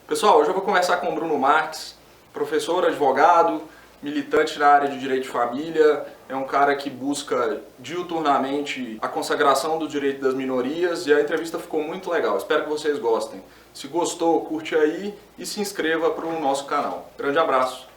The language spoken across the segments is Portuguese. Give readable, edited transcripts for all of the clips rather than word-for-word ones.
Pessoal, hoje eu vou conversar com o Bruno Marques, professor, advogado, militante na área de direito de família, é um cara que busca diuturnamente a consagração do direito das minorias e a entrevista ficou muito legal, espero que vocês gostem. Se gostou, curte aí e se inscreva para o nosso canal. Grande abraço!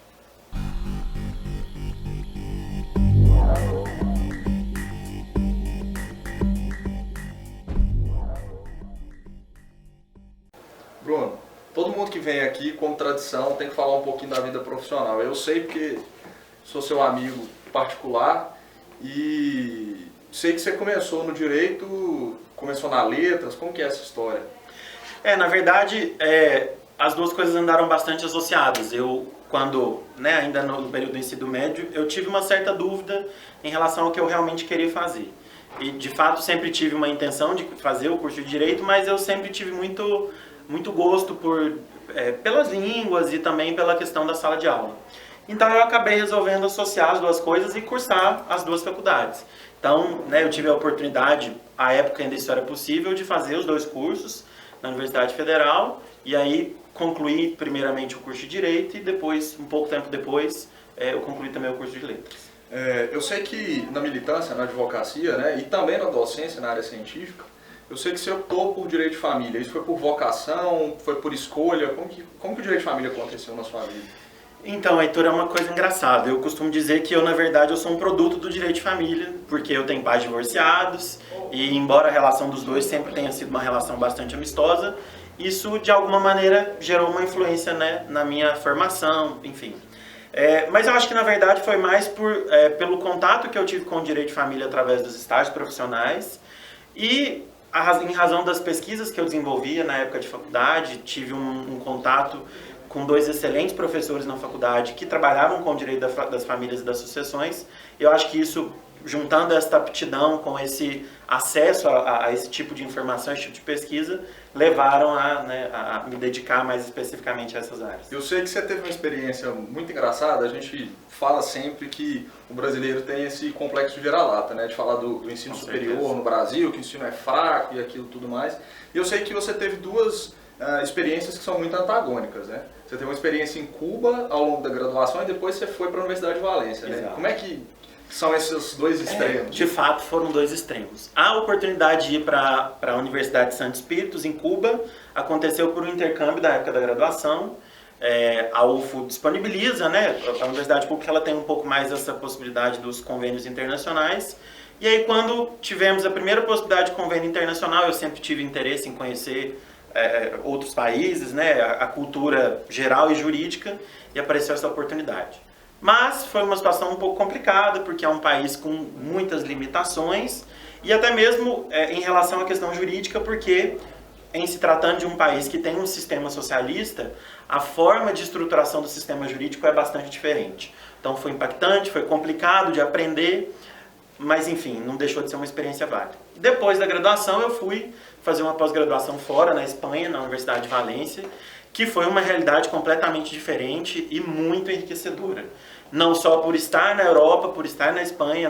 Bruno, todo mundo que vem aqui, como tradição, tem que falar um pouquinho da vida profissional. Eu sei porque sou seu amigo particular e sei que você começou no direito, começou na letras, como que é essa história? Na verdade, as duas coisas andaram bastante associadas. Eu, quando, ainda no período do ensino médio, eu tive uma certa dúvida em relação ao que eu realmente queria fazer. E, de fato, sempre tive uma intenção de fazer o curso de Direito, mas eu sempre tive muito gosto pelas línguas e também pela questão da sala de aula. Então eu acabei resolvendo associar as duas coisas e cursar as duas faculdades. Então, eu tive a oportunidade, à época ainda isso era possível, de fazer os dois cursos na Universidade Federal e aí concluí primeiramente o curso de Direito e depois, um pouco tempo depois, eu concluí também o curso de Letras. Eu sei que na militância, na advocacia, e também na docência, na área científica, eu sei que você optou por direito de família. Isso foi por vocação, foi por escolha? Como que o direito de família aconteceu na sua vida? Então, Heitor, é uma coisa engraçada. Eu costumo dizer que na verdade, eu sou um produto do direito de família, porque eu tenho pais divorciados e, embora a relação dos dois sempre tenha sido uma relação bastante amistosa, isso, de alguma maneira, gerou uma influência, na minha formação, enfim. Mas eu acho que, na verdade, foi mais pelo contato que eu tive com o direito de família através dos estágios profissionais e em razão das pesquisas que eu desenvolvia na época de faculdade, tive um contato com dois excelentes professores na faculdade que trabalhavam com o direito das famílias e das sucessões. Eu acho que isso, juntando essa aptidão com esse acesso a esse tipo de informação, esse tipo de pesquisa, levaram a me dedicar mais especificamente a essas áreas. Eu sei que você teve uma experiência muito engraçada. A gente fala sempre que o brasileiro tem esse complexo de vira-lata, de falar do ensino superior no Brasil, que o ensino é fraco e aquilo tudo mais. E eu sei que você teve duas experiências que são muito antagônicas, Você teve uma experiência em Cuba ao longo da graduação e depois você foi para a Universidade de Valência, Como é que são esses dois extremos? De fato, foram dois extremos. A oportunidade de ir para a Universidade de Santo Espíritos, em Cuba, aconteceu por um intercâmbio da época da graduação. A UFO disponibiliza, a Universidade Pública ela tem um pouco mais essa possibilidade dos convênios internacionais. E aí, quando tivemos a primeira possibilidade de convênio internacional, eu sempre tive interesse em conhecer outros países, a cultura geral e jurídica, e apareceu essa oportunidade. Mas foi uma situação um pouco complicada, porque é um país com muitas limitações, e até mesmo em relação à questão jurídica, porque em se tratando de um país que tem um sistema socialista, a forma de estruturação do sistema jurídico é bastante diferente. Então foi impactante, foi complicado de aprender, mas enfim, não deixou de ser uma experiência válida. Depois da graduação eu fui fazer uma pós-graduação fora, na Espanha, na Universidade de Valência, que foi uma realidade completamente diferente e muito enriquecedora. Não só por estar na Europa, por estar na Espanha,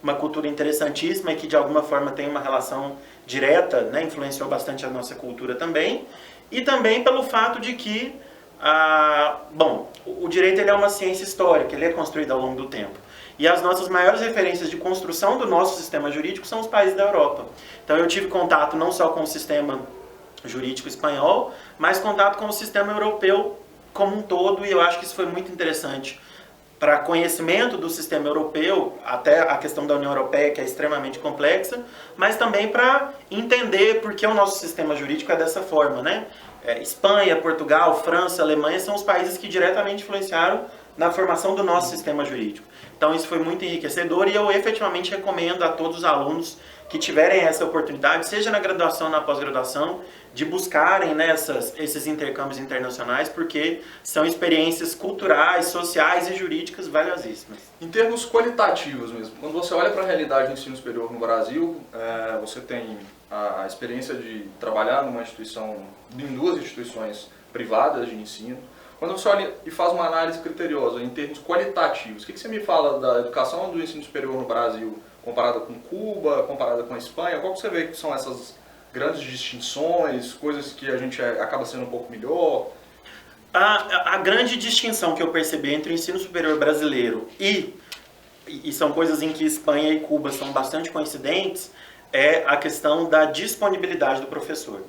uma cultura interessantíssima e que de alguma forma tem uma relação direta, influenciou bastante a nossa cultura também, e também pelo fato de que, o direito ele é uma ciência histórica, ele é construído ao longo do tempo. E as nossas maiores referências de construção do nosso sistema jurídico são os países da Europa. Então eu tive contato não só com o sistema jurídico espanhol, mas contato com o sistema europeu como um todo, e eu acho que isso foi muito interessante para conhecimento do sistema europeu, até a questão da União Europeia, que é extremamente complexa, mas também para entender por que o nosso sistema jurídico é dessa forma, Espanha, Portugal, França, Alemanha são os países que diretamente influenciaram na formação do nosso sistema jurídico. Então isso foi muito enriquecedor e eu efetivamente recomendo a todos os alunos que tiverem essa oportunidade, seja na graduação ou na pós-graduação, de buscarem esses intercâmbios internacionais, porque são experiências culturais, sociais e jurídicas valiosíssimas. Em termos qualitativos mesmo, quando você olha para a realidade do ensino superior no Brasil, você tem a experiência de trabalhar em duas instituições privadas de ensino. Quando você olha e faz uma análise criteriosa em termos qualitativos, o que você me fala da educação do ensino superior no Brasil comparada com Cuba, comparada com a Espanha? Qual que você vê que são essas grandes distinções, coisas que a gente acaba sendo um pouco melhor? A grande distinção que eu percebi entre o ensino superior brasileiro e são coisas em que Espanha e Cuba são bastante coincidentes, é a questão da disponibilidade do professor.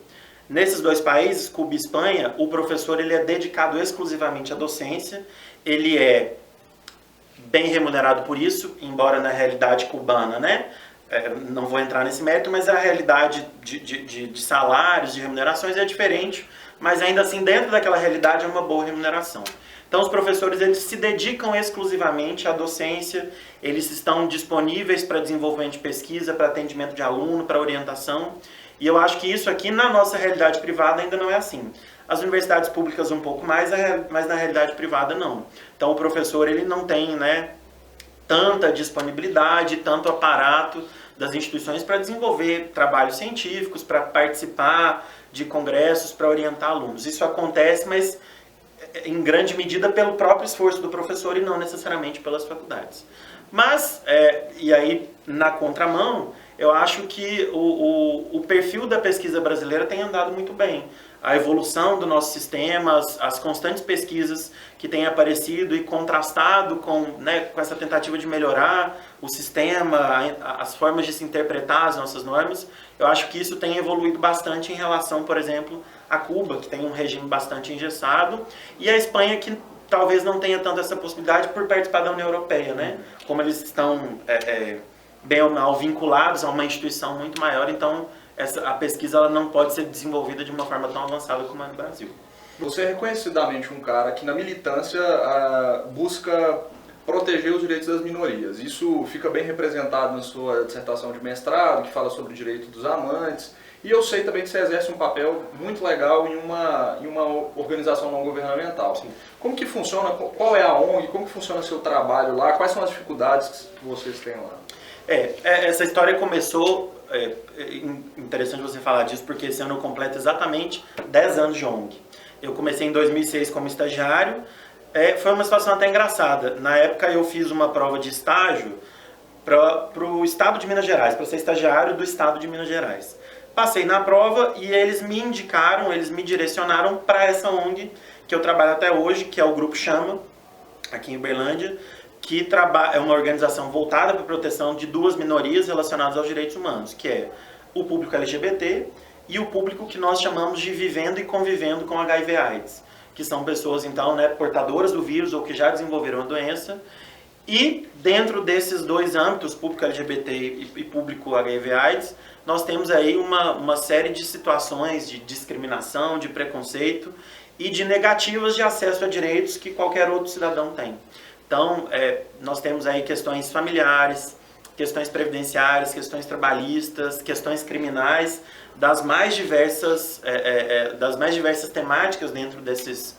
Nesses dois países, Cuba e Espanha, o professor ele é dedicado exclusivamente à docência, ele é bem remunerado por isso, embora na realidade cubana, né? Não vou entrar nesse mérito, mas a realidade de salários, de remunerações é diferente, mas ainda assim dentro daquela realidade é uma boa remuneração. Então os professores eles se dedicam exclusivamente à docência, eles estão disponíveis para desenvolvimento de pesquisa, para atendimento de aluno, para orientação, e eu acho que isso aqui na nossa realidade privada ainda não é assim. As universidades públicas um pouco mais, mas na realidade privada não. Então o professor ele não tem, né, tanta disponibilidade, tanto aparato das instituições para desenvolver trabalhos científicos, para participar de congressos, para orientar alunos. Isso acontece, mas em grande medida pelo próprio esforço do professor e não necessariamente pelas faculdades. Mas, e aí na contramão, eu acho que o perfil da pesquisa brasileira tem andado muito bem. A evolução do nosso sistema, as constantes pesquisas que têm aparecido e contrastado com essa tentativa de melhorar o sistema, as formas de se interpretar as nossas normas, eu acho que isso tem evoluído bastante em relação, por exemplo, a Cuba, que tem um regime bastante engessado, e a Espanha, que talvez não tenha tanto essa possibilidade por participar da União Europeia, né? Como eles estão, bem ou mal, vinculados a uma instituição muito maior, então a pesquisa ela não pode ser desenvolvida de uma forma tão avançada como é no Brasil. Você é reconhecidamente um cara que na militância busca proteger os direitos das minorias. Isso fica bem representado na sua dissertação de mestrado, que fala sobre o direito dos amantes. E eu sei também que você exerce um papel muito legal em uma organização não governamental. Sim. Como que funciona? Qual é a ONG? Como que funciona o seu trabalho lá? Quais são as dificuldades que vocês têm lá? Essa história começou... interessante você falar disso, porque esse ano eu completo exatamente 10 anos de ONG. Eu comecei em 2006 como estagiário. Foi uma situação até engraçada. Na época eu fiz uma prova de estágio para o estado de Minas Gerais, para ser estagiário do estado de Minas Gerais. Passei na prova e eles me indicaram, eles me direcionaram para essa ONG que eu trabalho até hoje, que é o Grupo Chama, aqui em Uberlândia, que é uma organização voltada para a proteção de duas minorias relacionadas aos direitos humanos, que é o público LGBT e o público que nós chamamos de vivendo e convivendo com HIV/AIDS, que são pessoas, então, portadoras do vírus ou que já desenvolveram a doença. E dentro desses dois âmbitos, público LGBT e público HIV/AIDS, nós temos aí uma série de situações de discriminação, de preconceito e de negativas de acesso a direitos que qualquer outro cidadão tem. Então, nós temos aí questões familiares, questões previdenciárias, questões trabalhistas, questões criminais, das mais diversas temáticas dentro desses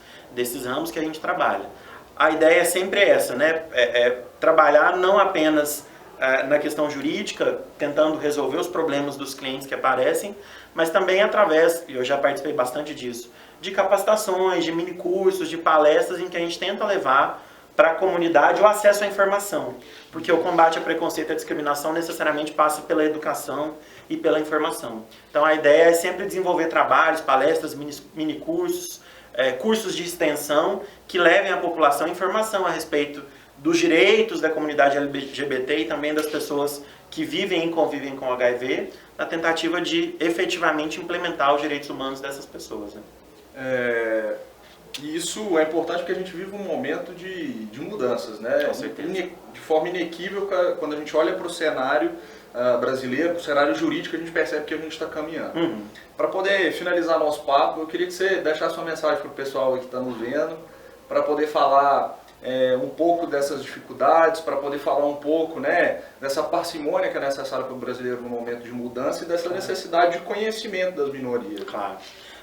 ramos que a gente trabalha. A ideia é sempre essa, trabalhar não apenas na questão jurídica, tentando resolver os problemas dos clientes que aparecem, mas também através, e eu já participei bastante disso, de capacitações, de minicursos, de palestras em que a gente tenta levar para a comunidade o acesso à informação, porque o combate a preconceito e a discriminação necessariamente passa pela educação e pela informação. Então a ideia é sempre desenvolver trabalhos, palestras, minicursos, cursos de extensão que levem à população informação a respeito dos direitos da comunidade LGBT e também das pessoas que vivem e convivem com HIV, na tentativa de efetivamente implementar os direitos humanos dessas pessoas. E isso é importante porque a gente vive um momento de mudanças, né? Com certeza. De forma inequívoca, quando a gente olha para o cenário brasileiro, para o cenário jurídico, a gente percebe que a gente está caminhando. Uhum. Para poder finalizar nosso papo, eu queria que você deixasse uma mensagem para o pessoal que está nos vendo, para poder falar um pouco dessas dificuldades, para poder falar um pouco dessa parcimônia que é necessária para o brasileiro no momento de mudança e dessa necessidade de conhecimento das minorias. Claro.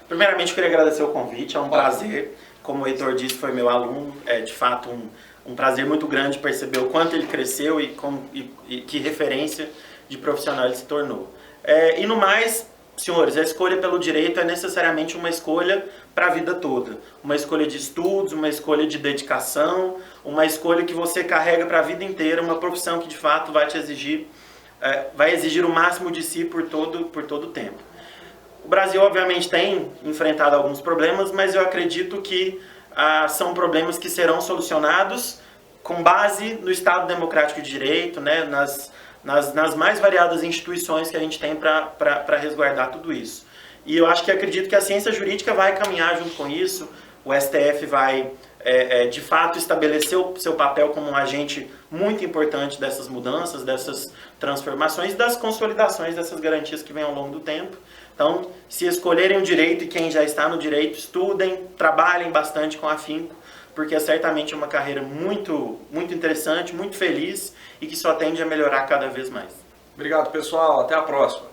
Primeiramente, eu queria agradecer o convite, é um prazer. Como o Heitor disse, foi meu aluno, é de fato um prazer muito grande perceber o quanto ele cresceu e que referência de profissional ele se tornou. E no mais, senhores, a escolha pelo direito é necessariamente uma escolha para a vida toda. Uma escolha de estudos, uma escolha de dedicação, uma escolha que você carrega para a vida inteira, uma profissão que de fato vai te exigir, vai exigir o máximo de si por todo o tempo. O Brasil, obviamente, tem enfrentado alguns problemas, mas eu acredito que são problemas que serão solucionados com base no Estado Democrático de Direito, né, nas mais variadas instituições que a gente tem para resguardar tudo isso. E eu acredito que a ciência jurídica vai caminhar junto com isso, o STF vai, de fato, estabelecer o seu papel como um agente muito importante dessas mudanças, dessas transformações, das consolidações dessas garantias que vêm ao longo do tempo. Então, se escolherem o direito e quem já está no direito, estudem, trabalhem bastante com afinco, porque é certamente uma carreira muito, muito interessante, muito feliz e que só tende a melhorar cada vez mais. Obrigado, pessoal. Até a próxima.